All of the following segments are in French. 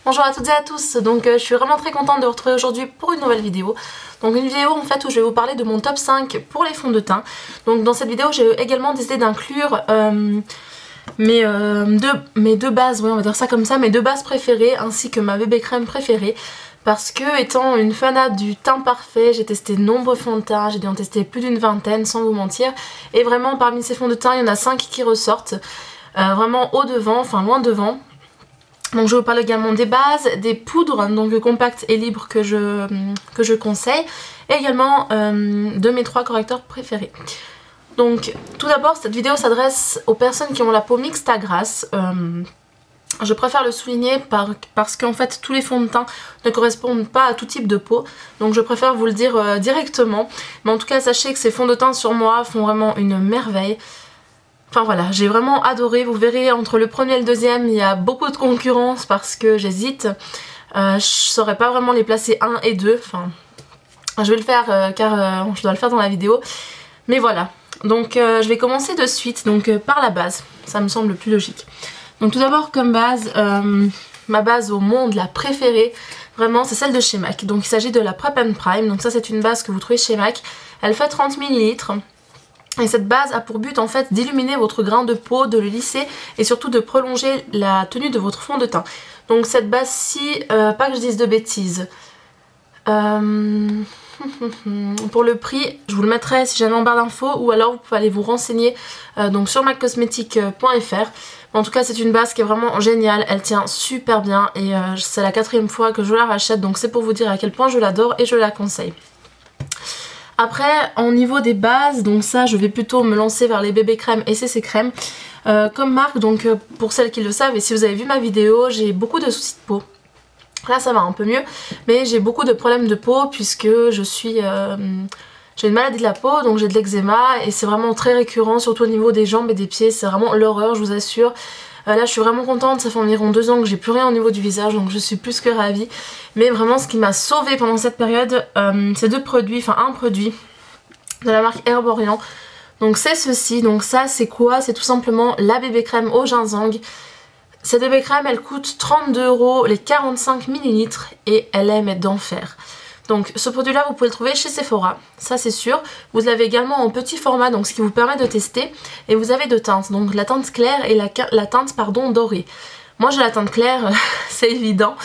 Bonjour à toutes et à tous, donc je suis vraiment très contente de vous retrouver aujourd'hui pour une nouvelle vidéo. Donc une vidéo en fait où je vais vous parler de mon top 5 pour les fonds de teint. Donc dans cette vidéo j'ai également décidé d'inclure mes deux bases, oui on va dire ça comme ça, mes deux bases préférées ainsi que ma bébé crème préférée. Parce que étant une fanat du teint parfait, j'ai testé de nombreux fonds de teint, j'ai dû en tester plus d'une vingtaine sans vous mentir. Et vraiment parmi ces fonds de teint il y en a 5 qui ressortent, vraiment au devant, enfin loin devant. Donc je vous parle également des bases, des poudres, donc compactes et libres que je conseille, et également de mes 3 correcteurs préférés. Donc tout d'abord cette vidéo s'adresse aux personnes qui ont la peau mixte à grasse. Je préfère le souligner parce qu'en fait tous les fonds de teint ne correspondent pas à tout type de peau. Donc je préfère vous le dire directement. Mais en tout cas sachez que ces fonds de teint sur moi font vraiment une merveille. Enfin voilà, j'ai vraiment adoré, vous verrez entre le premier et le deuxième il y a beaucoup de concurrence parce que j'hésite. Je saurais pas vraiment les placer 1 et 2, enfin je vais le faire car je dois le faire dans la vidéo. Mais voilà, donc je vais commencer de suite par la base, ça me semble le plus logique. Donc tout d'abord comme base, ma base au monde, la préférée, vraiment c'est celle de chez MAC. Donc il s'agit de la Prep and Prime, donc ça c'est une base que vous trouvez chez MAC, elle fait 30 ml. Et cette base a pour but en fait d'illuminer votre grain de peau, de le lisser et surtout de prolonger la tenue de votre fond de teint. Donc cette base-ci, pas que je dise de bêtises, pour le prix, je vous le mettrai si jamais en barre d'infos ou alors vous pouvez aller vous renseigner donc sur maccosmetic.fr. En tout cas c'est une base qui est vraiment géniale, elle tient super bien et c'est la 4e fois que je la rachète, donc c'est pour vous dire à quel point je l'adore et je la conseille. Après, au niveau des bases, donc ça je vais plutôt me lancer vers les bébés crèmes et CC crème. Comme marque, donc pour celles qui le savent et si vous avez vu ma vidéo, j'ai beaucoup de soucis de peau. Là ça va un peu mieux, mais j'ai beaucoup de problèmes de peau puisque j'ai une maladie de la peau, donc j'ai de l'eczéma et c'est vraiment très récurrent, surtout au niveau des jambes et des pieds, c'est vraiment l'horreur, je vous assure. Là je suis vraiment contente, ça fait environ 2 ans que j'ai plus rien au niveau du visage, donc je suis plus que ravie. Mais vraiment ce qui m'a sauvée pendant cette période, c'est 2 produits, enfin un produit de la marque Herborian. Donc c'est ceci, donc ça c'est quoi? C'est tout simplement la bébé crème au ginseng. Cette bébé crème elle coûte 32 € les 45 ml et elle est d'enfer. Donc ce produit là vous pouvez le trouver chez Sephora, ça c'est sûr. Vous l'avez également en petit format, donc ce qui vous permet de tester. Et vous avez 2 teintes, donc la teinte claire et la teinte dorée. Moi j'ai la teinte claire, c'est évident.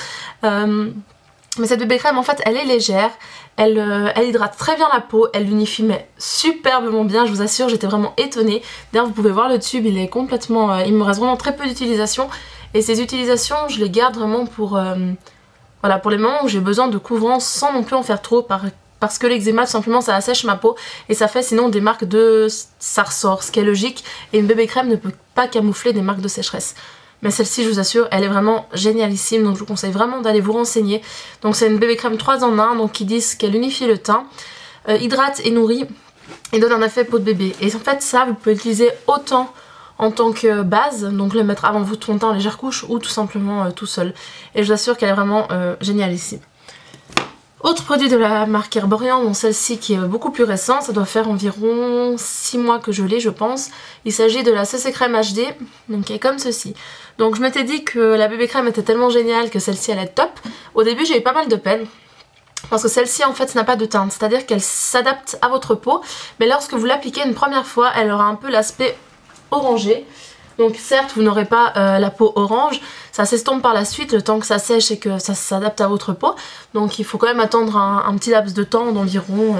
Mais cette bébé crème en fait elle est légère, elle hydrate très bien la peau, elle l'unifie mais superbement bien, je vous assure, j'étais vraiment étonnée. D'ailleurs vous pouvez voir le tube, il est complètement, il me reste vraiment très peu d'utilisation. Et ces utilisations je les garde vraiment pour... Voilà, pour les moments où j'ai besoin de couvrance sans non plus en faire trop parce que l'eczéma tout simplement ça assèche ma peau et ça fait sinon des marques de... ça ressort, ce qui est logique, et une bébé crème ne peut pas camoufler des marques de sécheresse. Mais celle-ci je vous assure elle est vraiment génialissime, donc je vous conseille vraiment d'aller vous renseigner. Donc c'est une bébé crème 3 en 1, donc qui disent qu'elle unifie le teint, hydrate et nourrit et donne un effet peau de bébé. Et en fait ça vous pouvez l'utiliser autant en tant que base, donc le mettre avant votre fond de teint en légère couche ou tout simplement tout seul. Et je vous assure qu'elle est vraiment génialissime. Autre produit de la marque Herborian, bon celle-ci qui est beaucoup plus récente, ça doit faire environ 6 mois que je l'ai je pense. Il s'agit de la CC crème HD, donc qui est comme ceci. Donc je m'étais dit que la bébé crème était tellement géniale que celle-ci elle est top. Au début j'ai eu pas mal de peine. Parce que celle-ci en fait n'a pas de teinte, c'est-à-dire qu'elle s'adapte à votre peau. Mais lorsque vous l'appliquez une première fois, elle aura un peu l'aspect orangé. Donc certes vous n'aurez pas la peau orange, ça s'estompe par la suite le temps que ça sèche et que ça s'adapte à votre peau. Donc il faut quand même attendre un petit laps de temps d'environ,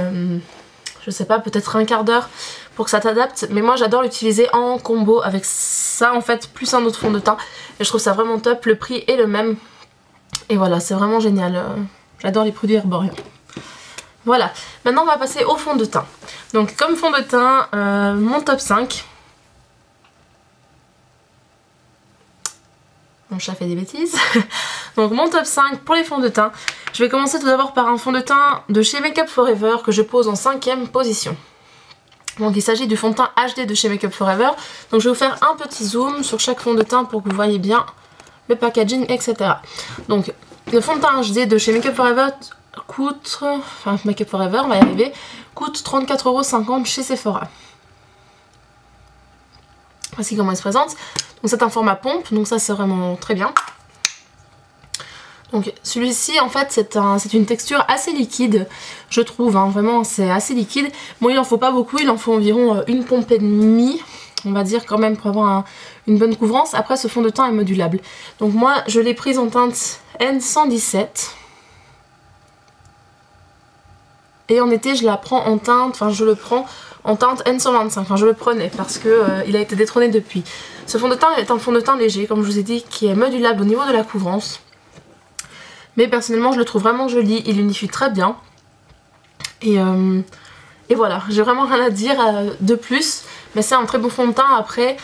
je sais pas, peut-être un quart d'heure pour que ça t'adapte. Mais moi j'adore l'utiliser en combo avec ça en fait, plus un autre fond de teint. Et je trouve ça vraiment top, le prix est le même. Et voilà, c'est vraiment génial, j'adore les produits Herborian. Voilà, maintenant on va passer au fond de teint. Donc comme fond de teint, mon top 5... Mon chat fait des bêtises. Donc mon top 5 pour les fonds de teint. Je vais commencer tout d'abord par un fond de teint de chez Make Up For Ever que je pose en 5e position. Donc il s'agit du fond de teint HD de chez Make Up For Ever. Donc je vais vous faire un petit zoom sur chaque fond de teint pour que vous voyez bien le packaging, etc. Donc le fond de teint HD de chez Make Up For Ever coûte... Enfin Make Up For Ever, on va y arriver. Coûte 34,50 € chez Sephora. Voici comment il se présente. Donc c'est un format pompe, donc ça c'est vraiment très bien. Donc celui-ci en fait c'est une texture assez liquide, je trouve, hein, vraiment c'est assez liquide. Bon, il en faut pas beaucoup, il en faut environ une pompe et demie, on va dire quand même, pour avoir une bonne couvrance. Après, ce fond de teint est modulable. Donc moi je l'ai prise en teinte N117. Et en été je la prends en teinte, enfin je le prends en teinte N125, enfin je le prenais parce que il a été détrôné depuis. Ce fond de teint est un fond de teint léger, comme je vous ai dit, qui est modulable au niveau de la couvrance. Mais personnellement je le trouve vraiment joli, il unifie très bien. Et voilà, j'ai vraiment rien à dire de plus. Mais c'est un très bon fond de teint. Après,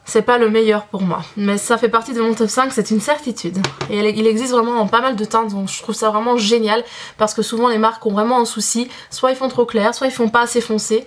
c'est pas le meilleur pour moi. Mais ça fait partie de mon top 5, c'est une certitude. Et il existe vraiment en pas mal de teintes, donc je trouve ça vraiment génial. Parce que souvent les marques ont vraiment un souci. Soit ils font trop clair, soit ils font pas assez foncé.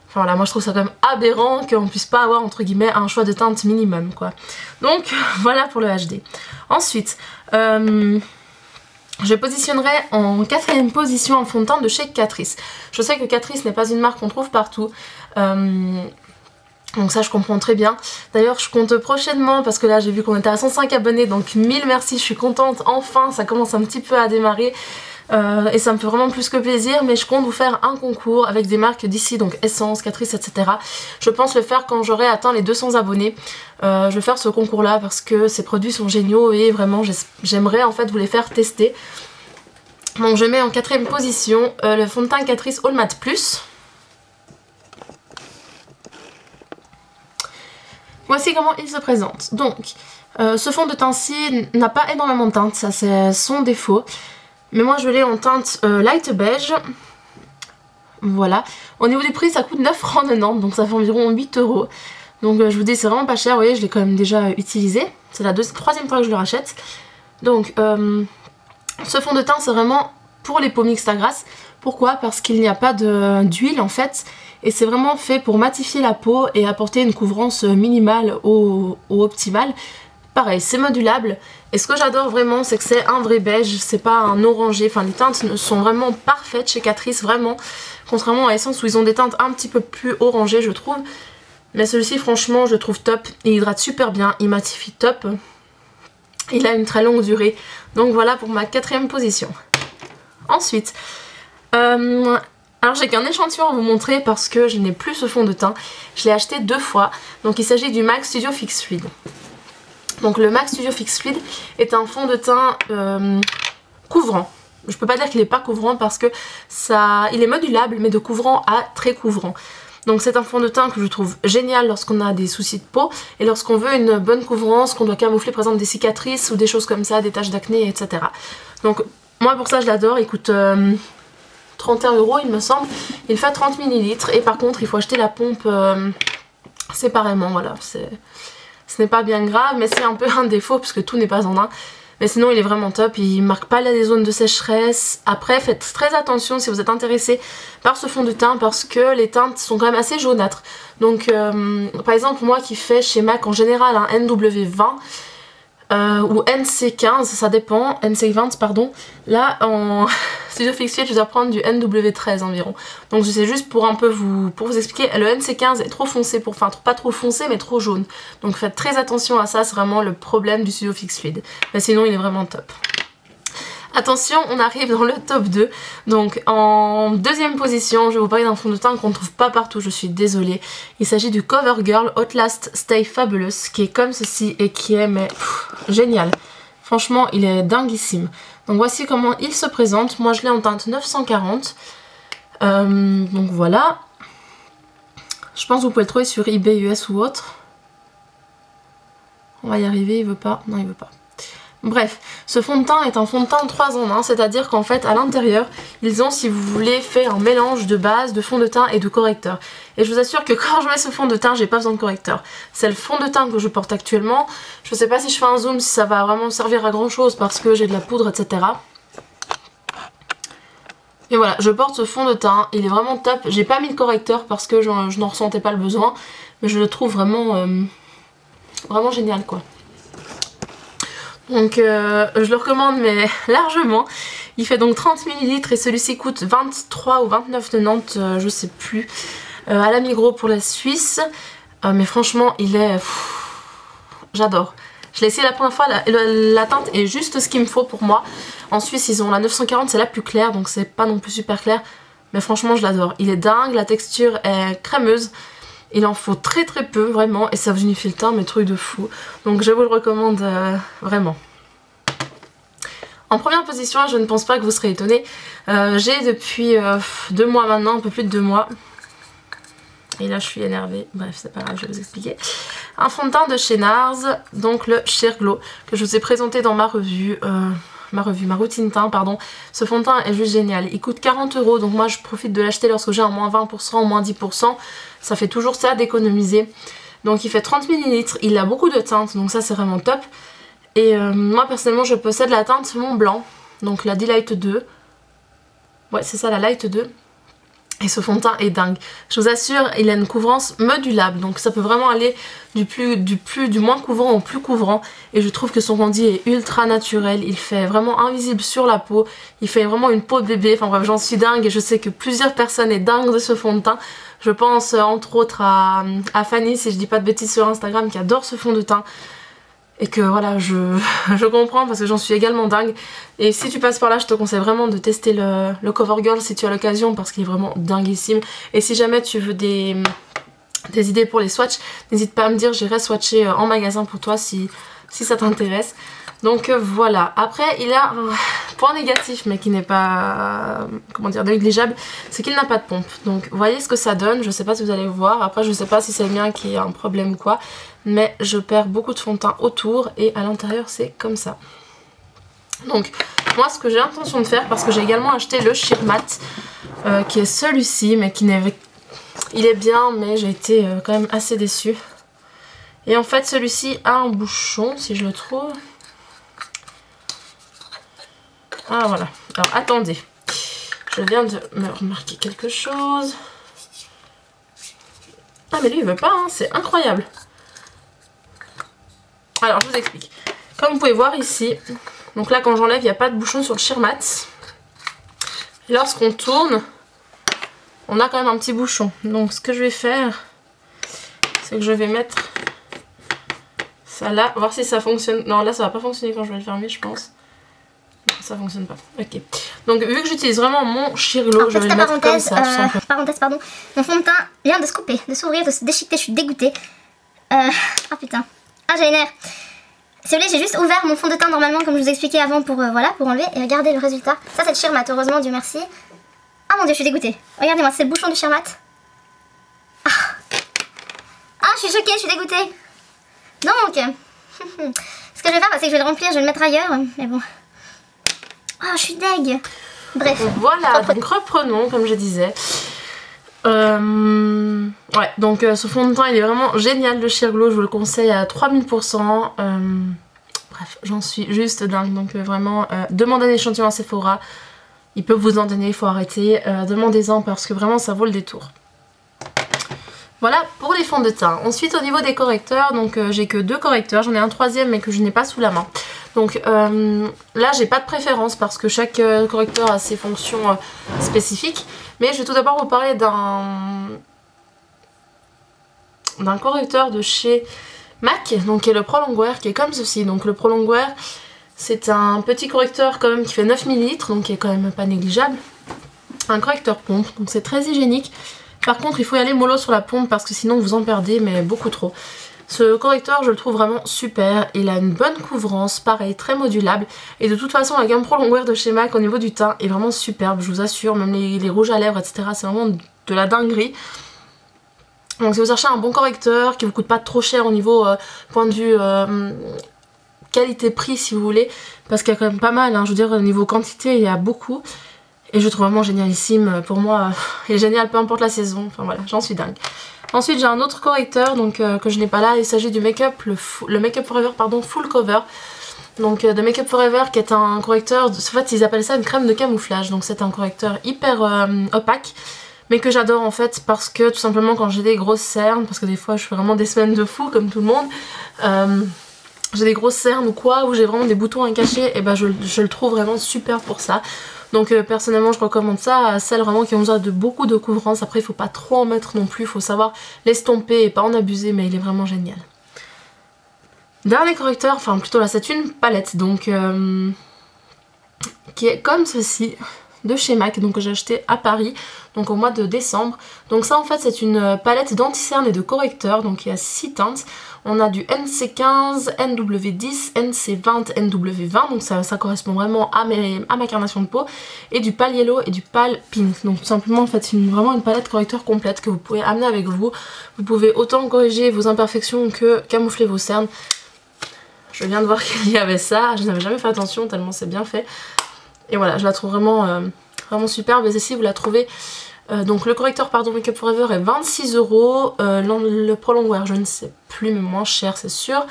Enfin voilà, moi je trouve ça quand même aberrant qu'on puisse pas avoir entre guillemets un choix de teinte minimum quoi. Donc voilà pour le HD. Ensuite, je positionnerai en 4ème position un fond de teint de chez Catrice. Je sais que Catrice n'est pas une marque qu'on trouve partout. Donc ça je comprends très bien. D'ailleurs je compte prochainement, parce que là j'ai vu qu'on était à 105 abonnés, donc 1000 merci, je suis contente, enfin ça commence un petit peu à démarrer. Et ça me fait vraiment plus que plaisir, mais je compte vous faire un concours avec des marques d'ici, donc Essence, Catrice, etc. Je pense le faire quand j'aurai atteint les 200 abonnés. Je vais faire ce concours là parce que ces produits sont géniaux et vraiment j'aimerais en fait vous les faire tester. Donc je mets en 4ème position le fond de teint Catrice All Matte Plus. Voici comment il se présente. Donc ce fond de teint-ci n'a pas énormément de teinte, ça c'est son défaut. Mais moi je l'ai en teinte light beige. Voilà. Au niveau du prix ça coûte 9,90 €, donc ça fait environ 8 €. Donc je vous dis c'est vraiment pas cher, vous voyez je l'ai quand même déjà utilisé. C'est la 3e fois que je le rachète. Donc ce fond de teint c'est vraiment pour les peaux mixtes à grasse. Pourquoi? Parce qu'il n'y a pas d'huile en fait. Et c'est vraiment fait pour matifier la peau et apporter une couvrance minimale au optimal. Pareil, c'est modulable. Et ce que j'adore vraiment, c'est que c'est un vrai beige, c'est pas un orangé. Enfin, les teintes sont vraiment parfaites chez Catrice, vraiment. Contrairement à Essence où ils ont des teintes un petit peu plus orangées, je trouve. Mais celui-ci, franchement, je le trouve top. Il hydrate super bien, il matifie top. Il a une très longue durée. Donc voilà pour ma 4ème position. Ensuite, alors j'ai qu'un échantillon à vous montrer parce que je n'ai plus ce fond de teint. Je l'ai acheté 2 fois. Donc il s'agit du MAC Studio Fix Fluid. Donc le MAC Studio Fix Fluid est un fond de teint couvrant. Je peux pas dire qu'il n'est pas couvrant parce que il est modulable, mais de couvrant à très couvrant. Donc c'est un fond de teint que je trouve génial lorsqu'on a des soucis de peau et lorsqu'on veut une bonne couvrance, qu'on doit camoufler par exemple des cicatrices ou des choses comme ça, des taches d'acné, etc. Donc moi pour ça je l'adore, il coûte 31 € il me semble. Il fait 30 ml et par contre il faut acheter la pompe séparément, voilà. Ce n'est pas bien grave, mais c'est un peu un défaut parce que tout n'est pas en un. Mais sinon il est vraiment top, il marque pas les zones de sécheresse. Après faites très attention si vous êtes intéressé par ce fond de teint parce que les teintes sont quand même assez jaunâtres. Donc par exemple moi qui fais chez MAC en général un NW20 ou NC15, ça dépend, NC20 pardon. Là en Studio Fix Fluid je dois prendre du NW13 environ. Donc c'est juste pour un peu pour vous expliquer, le NC15 est trop foncé, enfin pas trop foncé mais trop jaune. Donc faites très attention à ça, c'est vraiment le problème du Studio Fix Fluid. Mais sinon il est vraiment top. Attention, on arrive dans le top 2. Donc en 2ème position, je vais vous parler d'un fond de teint qu'on ne trouve pas partout, je suis désolée. Il s'agit du CoverGirl Outlast Stay Fabulous, qui est comme ceci et qui est génial. Franchement, il est dinguissime. Donc voici comment il se présente. Moi je l'ai en teinte 940. Donc voilà. Je pense que vous pouvez le trouver sur eBay US ou autre. On va y arriver, il veut pas. Non, il veut pas. Bref, ce fond de teint est un fond de teint 3 en 1, c'est-à-dire qu'en fait à l'intérieur, ils ont, si vous voulez, fait un mélange de base, de fond de teint et de correcteur. Et je vous assure que quand je mets ce fond de teint, j'ai pas besoin de correcteur. C'est le fond de teint que je porte actuellement. Je sais pas si je fais un zoom, si ça va vraiment servir à grand chose parce que j'ai de la poudre, etc. Et voilà, je porte ce fond de teint, il est vraiment top. J'ai pas mis de correcteur parce que je n'en ressentais pas le besoin, mais je le trouve vraiment, vraiment génial quoi. Donc je le recommande mais largement. Il fait donc 30 ml et celui-ci coûte 23 ou 29,90 je sais plus. À la Migros pour la Suisse. Mais franchement il est... J'adore. Je l'ai essayé la première fois, la teinte est juste ce qu'il me faut pour moi. En Suisse ils ont la 940, c'est la plus claire, donc c'est pas non plus super clair. Mais franchement je l'adore, il est dingue, la texture est crémeuse. Il en faut très très peu vraiment et ça vous unifie le teint mais truc de fou. Donc je vous le recommande vraiment. En première position, je ne pense pas que vous serez étonnés, j'ai depuis 2 mois maintenant, un peu plus de 2 mois. Et là je suis énervée, bref c'est pas grave, je vais vous expliquer. Un fond de teint de chez NARS, donc le Sheer Glow, que je vous ai présenté dans ma revue. Ma routine teint, pardon. Ce fond de teint est juste génial. Il coûte 40 €, donc moi je profite de l'acheter lorsque j'ai un moins 20%, un moins 10%. Ça fait toujours ça d'économiser. Donc il fait 30 ml, il a beaucoup de teintes, donc ça c'est vraiment top. Et moi personnellement je possède la teinte Mont Blanc, donc la D-Light 2. Ouais c'est ça, la Light 2. Et ce fond de teint est dingue. Je vous assure, il a une couvrance modulable. Donc ça peut vraiment aller du moins couvrant au plus couvrant. Et je trouve que son rendu est ultra naturel. Il fait vraiment invisible sur la peau. Il fait vraiment une peau de bébé. Enfin bref, j'en suis dingue. Et je sais que plusieurs personnes sont dingues de ce fond de teint. Je pense entre autres à Fanny, si je dis pas de bêtises, sur Instagram, qui adore ce fond de teint. Et que voilà, je comprends parce que j'en suis également dingue. Et si tu passes par là, je te conseille vraiment de tester le CoverGirl si tu as l'occasion parce qu'il est vraiment dinguissime. Et si jamais tu veux des idées pour les swatchs, n'hésite pas à me dire, j'irai swatcher en magasin pour toi si ça t'intéresse. Donc voilà. Après, il a un point négatif mais qui n'est pas, comment dire, négligeable, c'est qu'il n'a pas de pompe. Donc vous voyez ce que ça donne, je sais pas si vous allez voir. Après je sais pas si c'est le mien qui a un problème ou quoi. Mais je perds beaucoup de fond de teint autour et à l'intérieur c'est comme ça. Donc moi ce que j'ai l'intention de faire, parce que j'ai également acheté le Sheer Matte qui est celui-ci, mais qui n'est... Il est bien mais j'ai été quand même assez déçue. Et en fait celui-ci a un bouchon si je le trouve. Ah voilà, alors attendez, je viens de me remarquer quelque chose. Ah mais lui il veut pas, hein, c'est incroyable. Alors je vous explique. Comme vous pouvez voir ici, donc là quand j'enlève il n'y a pas de bouchon sur le Sheer Matte. Et lorsqu'on tourne, on a quand même un petit bouchon. Donc ce que je vais faire, c'est que je vais mettre ça là, voir si ça fonctionne. Non là ça va pas fonctionner quand je vais le fermer je pense. Non, ça fonctionne pas. Ok. Donc vu que j'utilise vraiment mon Sheer Glow, je vais le mettre comme ça. Parenthèse, pardon. Mon fond de teint vient de se couper, de s'ouvrir, de se déchiqueter, je suis dégoûtée. Oh putain. Ah j'ai les nerfs. Si vous voulez, j'ai juste ouvert mon fond de teint normalement comme je vous expliquais avant pour, voilà, pour enlever. Et regardez le résultat. Ça c'est le Sheer Matte, heureusement, Dieu merci. Ah mon dieu, je suis dégoûtée. Regardez-moi, c'est le bouchon du Sheer Matte. Ah, je suis choquée, je suis dégoûtée. Donc, ce que je vais faire, c'est que je vais le remplir, je vais le mettre ailleurs. Mais bon. Oh, je suis deg. Bref. Voilà, donc reprenons comme je disais. Ouais, donc ce fond de teint il est vraiment génial, le Sheer Glow, je vous le conseille à 3000%. Bref, j'en suis juste dingue, donc vraiment demandez un échantillon à Sephora, il peut vous en donner, il faut arrêter, demandez-en parce que vraiment ça vaut le détour. Voilà pour les fonds de teint. Ensuite au niveau des correcteurs, donc j'ai que 2 correcteurs, j'en ai un 3e mais que je n'ai pas sous la main. Donc là j'ai pas de préférence parce que chaque correcteur a ses fonctions spécifiques. Mais je vais tout d'abord vous parler d'un correcteur de chez MAC, donc qui est le Pro Longwear, qui est comme ceci. Donc le Pro Longwear c'est un petit correcteur quand même qui fait 9 ml, donc qui est quand même pas négligeable. Un correcteur pompe, donc c'est très hygiénique. Par contre il faut y aller mollo sur la pompe parce que sinon vous en perdez mais beaucoup trop. Ce correcteur je le trouve vraiment super, il a une bonne couvrance, pareil très modulable. Et de toute façon la gamme Pro Longwear de chez MAC au niveau du teint est vraiment superbe, je vous assure, même les rouges à lèvres etc. c'est vraiment de la dinguerie. Donc si vous cherchez un bon correcteur qui vous coûte pas trop cher au niveau point de vue qualité-prix si vous voulez, parce qu'il y a quand même pas mal, hein, je veux dire au niveau quantité il y a beaucoup. Et je le trouve vraiment génialissime, pour moi il est génial peu importe la saison, enfin voilà, j'en suis dingue. Ensuite j'ai un autre correcteur donc, que je n'ai pas là, il s'agit du Make-up, le Make-up Forever pardon, Full Cover. Donc de Make-up Forever qui est un correcteur, en fait ils appellent ça une crème de camouflage, donc c'est un correcteur hyper opaque. Mais que j'adore en fait parce que tout simplement quand j'ai des grosses cernes, parce que des fois je fais vraiment des semaines de fou comme tout le monde, j'ai des grosses cernes ou quoi, où j'ai vraiment des boutons à cacher, et ben je le trouve vraiment super pour ça. Donc personnellement je recommande ça à celles vraiment qui ont besoin de beaucoup de couvrance. Après il faut pas trop en mettre non plus, il faut savoir l'estomper et pas en abuser, mais il est vraiment génial. Dernier correcteur, enfin plutôt là c'est une palette donc qui est comme ceci de chez MAC, donc que j'ai acheté à Paris donc au mois de décembre. Donc ça en fait c'est une palette d'anti-cerne et de correcteurs, donc il y a 6 teintes. On a du NC15, NW10, NC20, NW20, donc ça correspond vraiment à ma carnation de peau, et du pâle yellow et du pâle pink. Donc tout simplement en fait c'est vraiment une palette correcteur complète que vous pouvez amener avec vous. Vous pouvez autant corriger vos imperfections que camoufler vos cernes. Je viens de voir qu'il y avait ça, je n'avais jamais fait attention tellement c'est bien fait. Et voilà, je la trouve vraiment, vraiment superbe. Et ici vous la trouvez, donc le correcteur pardon Make Up For Ever est 26 €, le Pro Longwear je ne sais plus mais moins cher c'est sûr.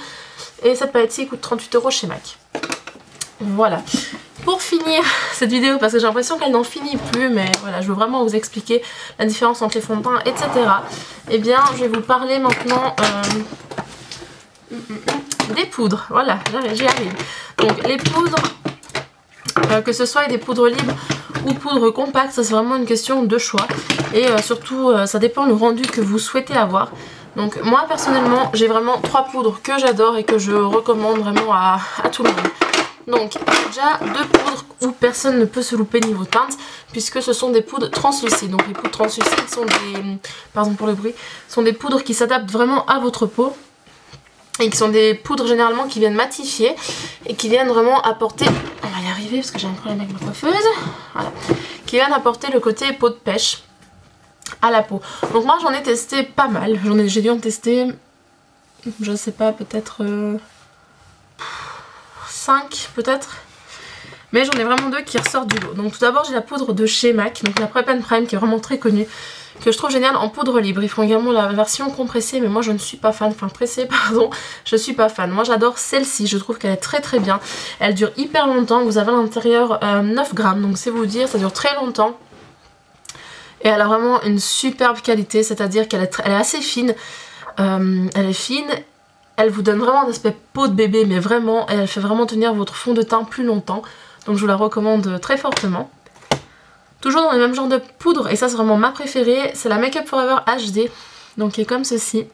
Et cette palette-ci coûte 38 € chez MAC. Voilà. Pour finir cette vidéo, parce que j'ai l'impression qu'elle n'en finit plus, mais voilà, je veux vraiment vous expliquer la différence entre les fonds de teint, etc. Et bien, je vais vous parler maintenant des poudres. Voilà, j'y arrive. Donc les poudres, que ce soit des poudres libres ou poudres compactes, ça c'est vraiment une question de choix. Et surtout, ça dépend le rendu que vous souhaitez avoir. Donc moi personnellement, j'ai vraiment 3 poudres que j'adore et que je recommande vraiment à tout le monde. Donc déjà 2 poudres où personne ne peut se louper niveau teinte, puisque ce sont des poudres translucides. Donc les poudres translucides sont des, pardon pour le bruit, sont des poudres qui s'adaptent vraiment à votre peau. Et qui sont des poudres généralement qui viennent matifier et qui viennent vraiment apporter, on va y arriver parce que j'ai un problème avec ma coiffeuse, voilà, qui viennent apporter le côté peau de pêche à la peau. Donc moi j'en ai testé pas mal, j'ai dû en tester, je sais pas, peut-être 5 peut-être. Mais j'en ai vraiment 2 qui ressortent du lot. Donc tout d'abord j'ai la poudre de chez MAC, donc la Prep and Prime qui est vraiment très connue, que je trouve géniale en poudre libre. Ils font également la version compressée mais moi je ne suis pas fan, enfin pressée pardon, je suis pas fan. Moi j'adore celle-ci, je trouve qu'elle est très très bien. Elle dure hyper longtemps, vous avez à l'intérieur 9 grammes, donc c'est vous dire, ça dure très longtemps. Et elle a vraiment une superbe qualité, c'est-à-dire qu'elle est assez fine, elle est fine. Elle vous donne vraiment un aspect peau de bébé mais vraiment, elle fait vraiment tenir votre fond de teint plus longtemps. Donc je vous la recommande très fortement. Toujours dans le même genre de poudre, et ça c'est vraiment ma préférée, c'est la Make Up For Ever HD, donc qui est comme ceci.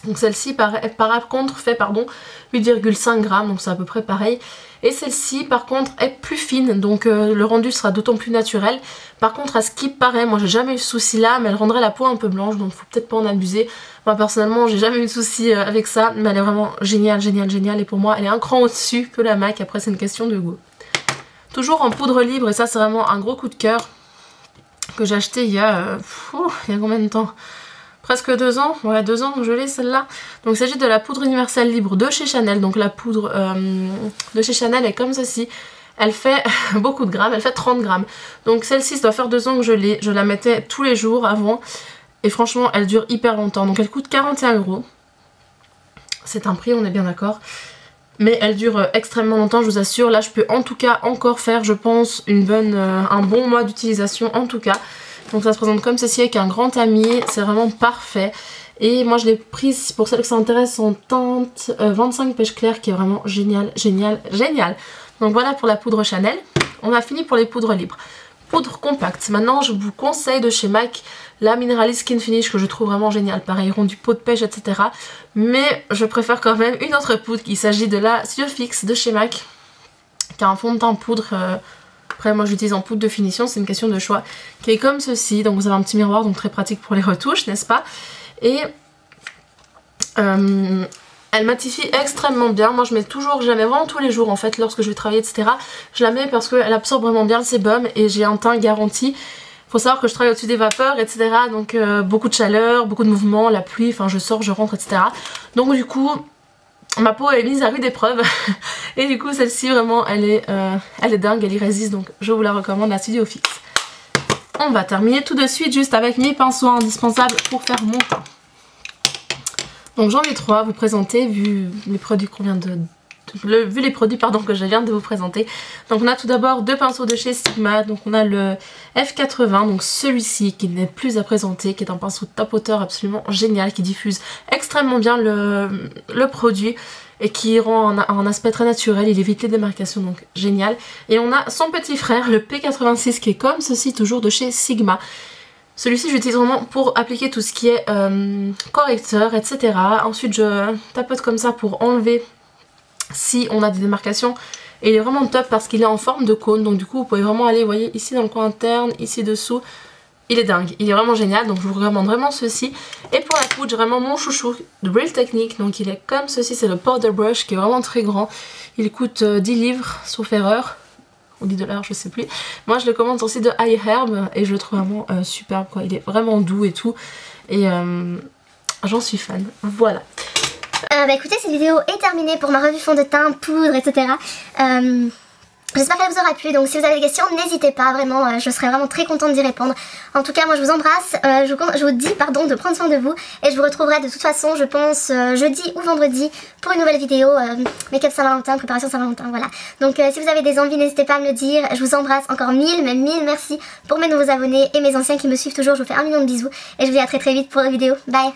Donc celle-ci par contre fait 8,5 grammes, donc c'est à peu près pareil. Et celle-ci par contre est plus fine, donc le rendu sera d'autant plus naturel. Par contre à ce qui paraît, moi j'ai jamais eu ce souci là, mais elle rendrait la peau un peu blanche, donc faut peut-être pas en abuser. Moi personnellement j'ai jamais eu de souci avec ça, mais elle est vraiment géniale, géniale, géniale, et pour moi elle est un cran au-dessus que la MAC, après c'est une question de goût. Toujours en poudre libre, et ça c'est vraiment un gros coup de cœur que j'ai acheté il y a combien de temps? Presque 2 ans, ouais 2 ans que je l'ai celle-là. Donc il s'agit de la poudre universelle libre de chez Chanel, donc la poudre de chez Chanel est comme ceci. Elle fait beaucoup de grammes, elle fait 30 grammes. Donc celle-ci, ça doit faire 2 ans que je l'ai, je la mettais tous les jours avant. Et franchement elle dure hyper longtemps, donc elle coûte 41 €. C'est un prix, on est bien d'accord. Mais elle dure extrêmement longtemps, je vous assure. Là je peux en tout cas encore faire, je pense, un bon mois d'utilisation en tout cas. Donc ça se présente comme ceci avec un grand tamis, c'est vraiment parfait. Et moi je l'ai prise pour celle que ça intéresse en teinte 25 pêche claire, qui est vraiment génial, génial, génial. Donc voilà pour la poudre Chanel. On a fini pour les poudres libres. Poudre compacte. Maintenant je vous conseille de chez MAC la Mineralist Skin Finish, que je trouve vraiment géniale. Pareil, rendu peau de pêche, etc. Mais je préfère quand même une autre poudre. Il s'agit de la Studio Fix de chez MAC, qui a un fond de teint poudre. Après moi j'utilise en poudre de finition, c'est une question de choix. Qui est comme ceci. Donc vous avez un petit miroir, donc très pratique pour les retouches, n'est-ce pas? Et elle matifie extrêmement bien. Moi je mets toujours, je la mets vraiment tous les jours en fait lorsque je vais travailler, etc. Je la mets parce qu'elle absorbe vraiment bien le sébum et j'ai un teint garanti. Faut savoir que je travaille au-dessus des vapeurs, etc. Donc beaucoup de chaleur, beaucoup de mouvements, la pluie, enfin je sors, je rentre, etc. Donc du coup ma peau est mise à rude épreuve. Et du coup celle-ci vraiment elle est dingue, elle y résiste, donc je vous la recommande, la Studio Fix. On va terminer tout de suite juste avec mes pinceaux indispensables pour faire mon teint. Donc j'en ai 3 à vous présenter vu les produits qu'on vient vu les produits que je viens de vous présenter. Donc on a tout d'abord 2 pinceaux de chez Sigma. Donc on a le F80, donc celui-ci qui n'est plus à présenter, qui est un pinceau tapoteur absolument génial, qui diffuse extrêmement bien le produit et qui rend un aspect très naturel, il évite les démarcations, donc génial. Et on a son petit frère, le P86, qui est comme ceci, toujours de chez Sigma. Celui-ci j'utilise vraiment pour appliquer tout ce qui est correcteur, etc. Ensuite je tapote comme ça pour enlever si on a des démarcations. Et il est vraiment top parce qu'il est en forme de cône, donc du coup vous pouvez vraiment aller, vous voyez, ici dans le coin interne, ici dessous. Il est dingue, il est vraiment génial, donc je vous recommande vraiment ceci. Et pour la poudre, j'ai vraiment mon chouchou de Real Technique, donc il est comme ceci, c'est le Powder Brush qui est vraiment très grand. Il coûte 10 livres, sauf erreur, ou 10 $, je sais plus. Moi je le commande sur le site de iHerb et je le trouve vraiment superbe, quoi. Il est vraiment doux et tout, et j'en suis fan, voilà. Bah écoutez, cette vidéo est terminée pour ma revue fond de teint, poudre, etc. J'espère qu'elle vous aura plu, donc si vous avez des questions, n'hésitez pas, vraiment, je serais vraiment très contente d'y répondre. En tout cas, moi je vous embrasse, je vous dis pardon de prendre soin de vous, et je vous retrouverai de toute façon, je pense, jeudi ou vendredi pour une nouvelle vidéo, make-up Saint-Valentin, préparation Saint-Valentin, voilà. Donc si vous avez des envies, n'hésitez pas à me le dire, je vous embrasse encore mille merci pour mes nouveaux abonnés et mes anciens qui me suivent toujours, je vous fais 1 million de bisous, et je vous dis à très vite pour une vidéo, bye.